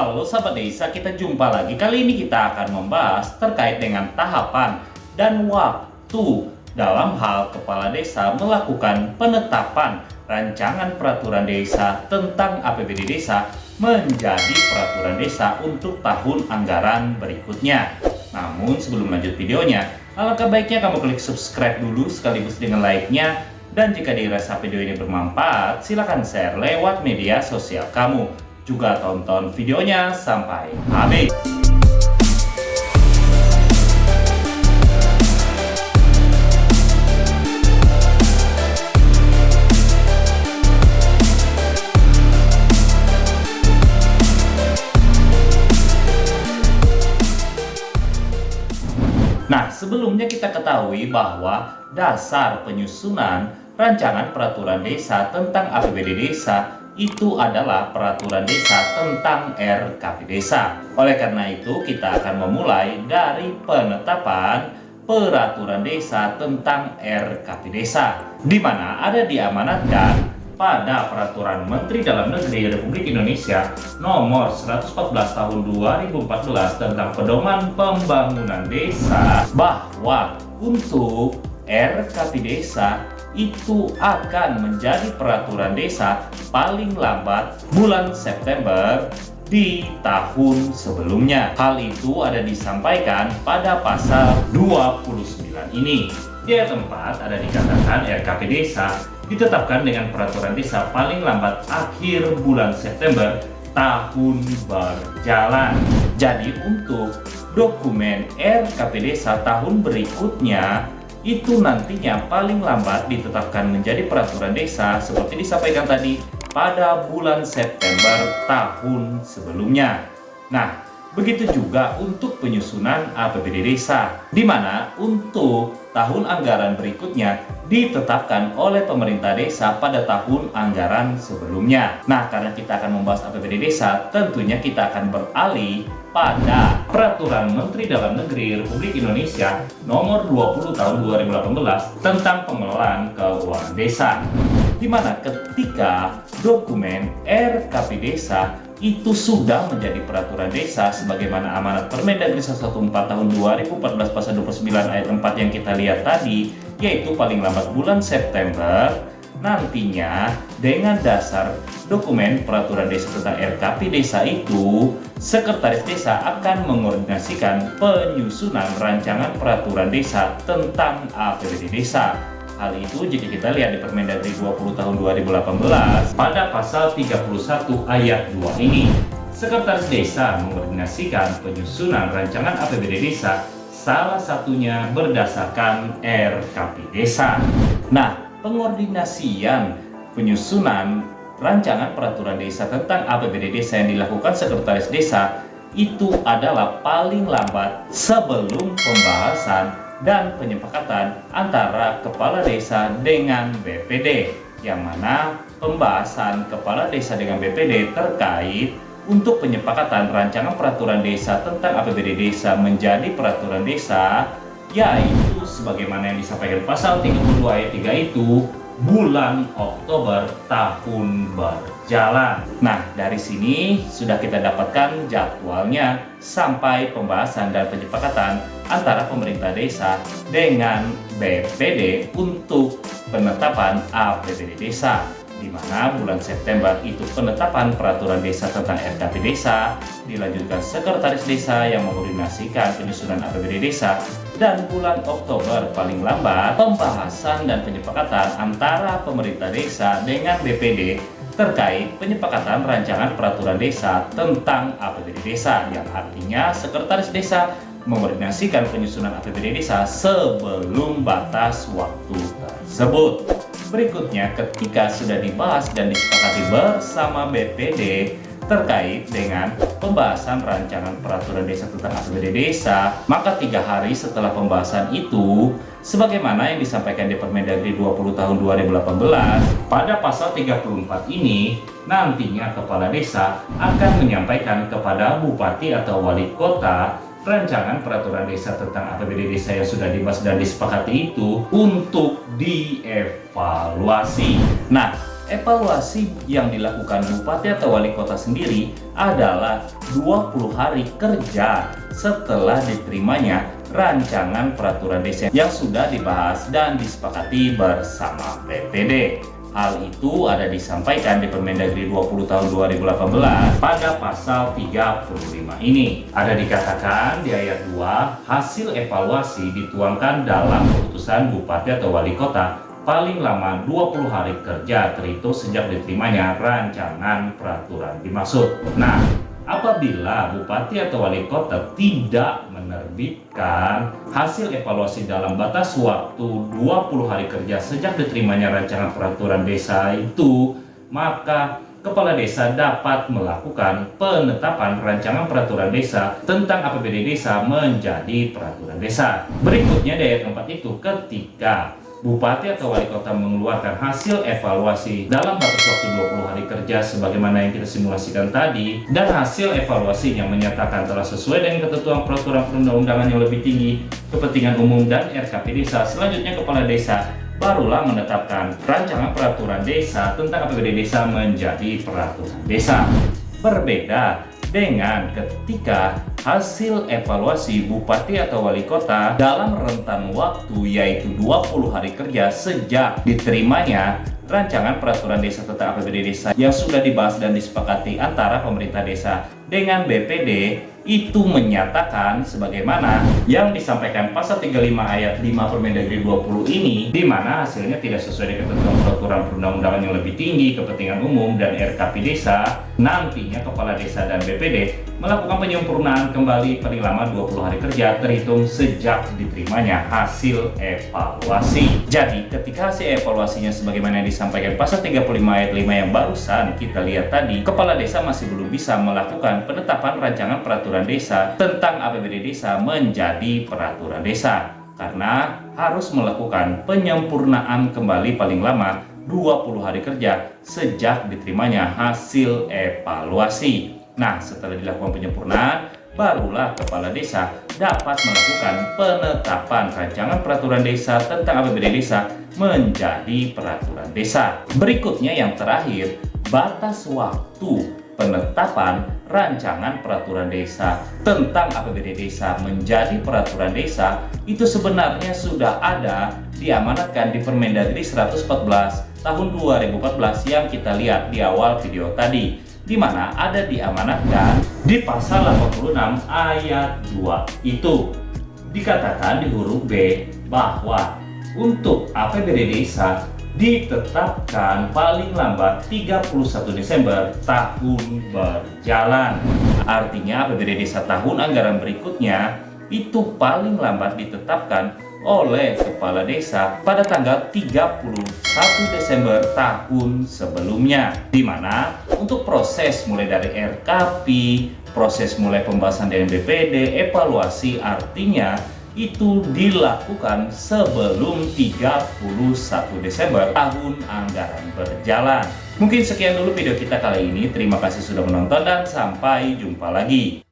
Halo sahabat desa, kita jumpa lagi. Kali ini kita akan membahas terkait dengan tahapan dan waktu dalam hal kepala desa melakukan penetapan rancangan peraturan desa tentang APBD desa menjadi peraturan desa untuk tahun anggaran berikutnya. Namun sebelum lanjut videonya, alangkah baiknya kamu klik subscribe dulu sekaligus dengan like-nya. Dan jika dirasa video ini bermanfaat, silakan share lewat media sosial kamu. Juga tonton videonya sampai habis. Nah, sebelumnya kita ketahui bahwa dasar penyusunan rancangan peraturan desa tentang APBD desa itu adalah peraturan desa tentang RKP desa. Oleh karena itu, kita akan memulai dari penetapan peraturan desa tentang RKP desa, di mana ada diamanatkan pada Peraturan Menteri Dalam Negeri Republik Indonesia Nomor 114 Tahun 2014 tentang Pedoman Pembangunan Desa bahwa untuk RKP desa itu akan menjadi peraturan desa paling lambat bulan September di tahun sebelumnya. Hal itu ada disampaikan pada pasal 29 ini. Di ayat 4 ada dikatakan RKP desa ditetapkan dengan peraturan desa paling lambat akhir bulan September tahun berjalan. Jadi untuk dokumen RKP desa tahun berikutnya itu nantinya paling lambat ditetapkan menjadi peraturan desa seperti disampaikan tadi pada bulan September tahun sebelumnya. Nah, begitu juga untuk penyusunan APBD desa, di mana untuk tahun anggaran berikutnya ditetapkan oleh pemerintah desa pada tahun anggaran sebelumnya. Nah, karena kita akan membahas APBD desa, tentunya kita akan beralih pada Peraturan Menteri Dalam Negeri Republik Indonesia Nomor 20 Tahun 2018 tentang pengelolaan keuangan desa, di mana ketika dokumen RKP desa itu sudah menjadi peraturan desa sebagaimana amanat Permendagri 114 tahun 2014 pasal 29 ayat 4 yang kita lihat tadi, yaitu paling lambat bulan September. Nantinya dengan dasar dokumen peraturan desa tentang RKP desa itu, sekretaris desa akan mengkoordinasikan penyusunan rancangan peraturan desa tentang APBD desa. Hal itu jika kita lihat di Permendagri 20 tahun 2018 pada pasal 31 ayat 2 ini. Sekretaris desa mengkoordinasikan penyusunan rancangan APBD desa, salah satunya berdasarkan RKP desa. Nah, pengordinasian penyusunan rancangan peraturan desa tentang APBD desa yang dilakukan sekretaris desa itu adalah paling lambat sebelum pembahasan dan penyepakatan antara kepala desa dengan BPD, yang mana pembahasan kepala desa dengan BPD terkait untuk penyepakatan rancangan peraturan desa tentang APBD desa menjadi peraturan desa, yaitu sebagaimana yang disampaikan pasal 32 ayat 3 itu bulan Oktober tahun berjalan. Nah, dari sini sudah kita dapatkan jadwalnya sampai pembahasan dan penyepakatan antara pemerintah desa dengan BPD untuk penetapan APBD desa, di mana bulan September itu penetapan peraturan desa tentang RKP desa, dilanjutkan sekretaris desa yang mengkoordinasikan penyusunan APBD desa, dan bulan Oktober paling lambat pembahasan dan penyepakatan antara pemerintah desa dengan BPD terkait penyepakatan rancangan peraturan desa tentang APBD desa, yang artinya sekretaris desa mengkoordinasikan penyusunan APBD desa sebelum batas waktu tersebut. Berikutnya, ketika sudah dibahas dan disepakati bersama BPD terkait dengan pembahasan rancangan peraturan desa tentang APBD desa, maka 3 hari setelah pembahasan itu, sebagaimana yang disampaikan di Permendagri 20 tahun 2018 pada pasal 34 ini, nantinya kepala desa akan menyampaikan kepada bupati atau wali kota rancangan peraturan desa tentang APBD desa yang sudah dibahas dan disepakati itu untuk dievaluasi. Nah, evaluasi yang dilakukan bupati atau wali kota sendiri adalah 20 hari kerja setelah diterimanya rancangan peraturan desa yang sudah dibahas dan disepakati bersama BPD. Hal itu ada disampaikan di Permendagri 20 tahun 2018 pada pasal 35 ini. Ada dikatakan di ayat 2, hasil evaluasi dituangkan dalam keputusan bupati atau wali kota paling lama 20 hari kerja terhitung sejak diterimanya rancangan peraturan dimaksud. Nah, apabila bupati atau wali kota tidak menerbitkan hasil evaluasi dalam batas waktu 20 hari kerja sejak diterimanya rancangan peraturan desa itu, maka kepala desa dapat melakukan penetapan rancangan peraturan desa tentang APBD desa menjadi peraturan desa. Berikutnya di ayat 4 itu, ketika bupati atau wali kota mengeluarkan hasil evaluasi dalam batas waktu 20 hari kerja sebagaimana yang kita simulasikan tadi, dan hasil evaluasinya menyatakan telah sesuai dengan ketentuan peraturan perundang-undangan yang lebih tinggi, kepentingan umum dan RKP desa, selanjutnya kepala desa barulah menetapkan rancangan peraturan desa tentang APBD desa menjadi peraturan desa. Berbeda dengan ketika hasil evaluasi bupati atau wali kota dalam rentan waktu yaitu 20 hari kerja sejak diterimanya rancangan peraturan desa tentang APBD desa yang sudah dibahas dan disepakati antara pemerintah desa dengan BPD, itu menyatakan sebagaimana yang disampaikan pasal 35 ayat 5 Permendagri 20 ini, di mana hasilnya tidak sesuai dengan ketentuan peraturan perundang-undangan yang lebih tinggi, kepentingan umum dan RKP desa. Nantinya kepala desa dan BPD melakukan penyempurnaan kembali paling lama 20 hari kerja terhitung sejak diterimanya hasil evaluasi. Jadi ketika hasil evaluasinya sebagaimana yang disampaikan pasal 35 ayat 5 yang barusan kita lihat tadi, kepala desa masih belum bisa melakukan penetapan rancangan peraturan desa tentang APBD desa menjadi peraturan desa karena harus melakukan penyempurnaan kembali paling lama 20 hari kerja sejak diterimanya hasil evaluasi. Nah, setelah dilakukan penyempurnaan, barulah kepala desa dapat melakukan penetapan rancangan peraturan desa tentang APBD desa menjadi peraturan desa. Berikutnya yang terakhir, batas waktu penetapan rancangan peraturan desa tentang APBD desa menjadi peraturan desa itu sebenarnya sudah ada diamanatkan di Permendagri 114 tahun 2014 yang kita lihat di awal video tadi, di mana ada diamanatkan di pasal 86 ayat 2 itu dikatakan di huruf B bahwa untuk APBD desa ditetapkan paling lambat 31 Desember tahun berjalan. Artinya APBD desa tahun anggaran berikutnya itu paling lambat ditetapkan oleh kepala desa pada tanggal 31 Desember tahun sebelumnya, di mana untuk proses mulai dari RKP, proses mulai pembahasan dengan BPD, evaluasi artinya itu dilakukan sebelum 31 Desember tahun anggaran berjalan. Mungkin sekian dulu video kita kali ini. Terima kasih sudah menonton dan sampai jumpa lagi.